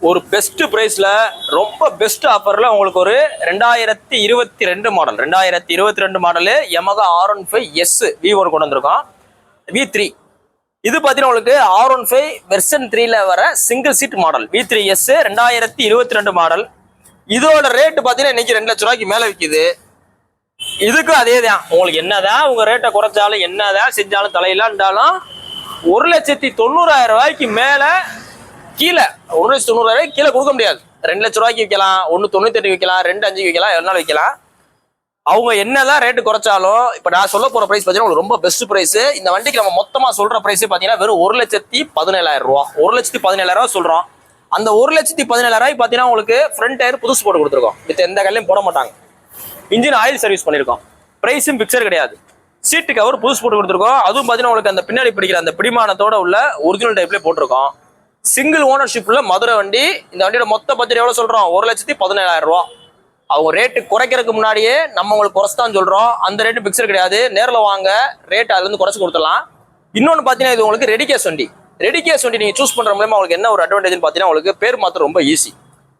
ஒரு பெஸ்ட் பிரைஸ்ல ரொம்ப பெஸ்ட் ஆஃபர்ல உங்களுக்கு ஒரு 2022 model 2022 model Yamaha R15S V1 கொண்டு வந்திருக்கோம். V3 இது பார்த்தீங்கன்னா உங்களுக்கு R15 வெர்ஷன் 3ல வர single seat model V3S 2022 model. இதோட ரேட்டு பார்த்தீங்கன்னா இன்னைக்கு 2 லட்ச ரூபாய்க்கு மேல விற்கிது. இதுக்கும் அதே தான், உங்களுக்கு என்னதான் உங்க ரேட்டை குறைச்சாலும் என்னதான் செஞ்சாலும் தலையிலாண்டாலும் 1,90,000 ரூபாய்க்கு மேல கீழே 1,90,000 ரூபாய்க்கு கீழே கொடுக்க முடியாது. 2 லட்ச ரூபாய்க்கு விற்கலாம், 1,98 விற்கலாம், 2,5 விற்கலாம், எவ்வளோ விற்கலாம். அவங்க என்னதான் ரேட்டு குறைச்சாலும் இப்ப நான் சொல்ல போற பிரைஸ் பாத்தீங்கன்னா ரொம்ப பெஸ்ட் பிரைஸ். இந்த வண்டிக்கு நம்ம மொத்தமா சொல்ற பிரைஸ் பாத்தீங்கன்னா வெறும் 1,17,000 ரூபா. 1,17,000 ரூபா சொல்றோம். அந்த 1,17,000 ரூபாய்க்கு பாத்தீங்கன்னா உங்களுக்கு ஃப்ரண்ட் டயர் புதுசு போட்டு கொடுத்துருக்கோம். வித் எந்த கல்லையும் போட மாட்டாங்க. இன்ஜின் ஆயில் சர்வீஸ் பண்ணிருக்கோம். பிரைஸும் பிக்சர் கிடையாது. சீட்டு கவர் புதுசு போட்டு கொடுத்துருக்கோம். அதுவும் பாத்தீங்கன்னா உங்களுக்கு அந்த பின்னாடி பிடிக்கிற அந்த பிடிமானத்தோட உள்ள ஒரிஜினல் டைப்ல போட்டிருக்கோம். சிங்கிள் ஓனர்ஷிப்ல மதுரை வண்டி. இந்த வண்டியோட மொத்த பட்ஜெட் எவ்வளவு சொல்றோம்? 1,17,000 ரூபா. அவங்க ரேட்டு குறைக்கிறதுக்கு முன்னாடியே நம்ம உங்களுக்கு குறைச்சுதான் சொல்றோம். அந்த ரேட்டு பிக்சர் கிடையாது. நேரில் வாங்க, ரேட் அதுல இருந்து குறைச்சு கொடுத்துடலாம். இன்னொன்னு பாத்தீங்கன்னா இது உங்களுக்கு ரெடி கேஷ் வண்டி. ரெடி கேஷ் வண்டி நீங்க சூஸ் பண்ற மூலமா உங்களுக்கு என்ன ஒரு அட்வான்டேஜ் பாத்தீங்கன்னா உங்களுக்கு பேர் மாத்திரம் ரொம்ப ஈஸி.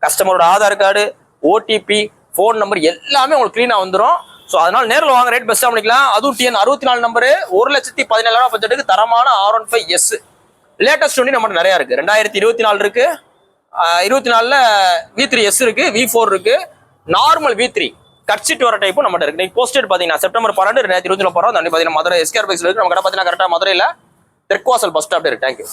கஸ்டமரோட Aadhaar card, OTP, phone number எல்லாமே உங்களுக்கு கிளீனா வந்துடும். ஸோ அதனால நேரில் வாங்க, ரேட் பெஸ்ட்டாக பண்ணிக்கலாம். அதுவும் TN 64 நம்பரு 1,17,000 ரூபா பட்ஜெட்டுக்கு தரமான R15S லேட்டஸ்ட் வண்டி நம்மகிட்ட நிறைய இருக்கு. 2024 இருக்கு, 24ல V3S இருக்கு, V4 இருக்கு, நார்மல் V3 கட்சிட்டு வர டைப்பும் நம்மகிட்ட இருக்கு. நீங்க போஸ்டட் பாத்தீங்கன்னா செப்டம்பர் 12, 2024 போறோம். அந்த வண்டி பாத்தீங்கன்னா மதுரை SKR பைக்ஸ்ல இருக்கு. நம்ம கடை பாத்தீங்கன்னா கரெக்டா மதுரையில தெற்குவாசல் பஸ் ஸ்டாப் இருக்கு. தேங்க்யூ.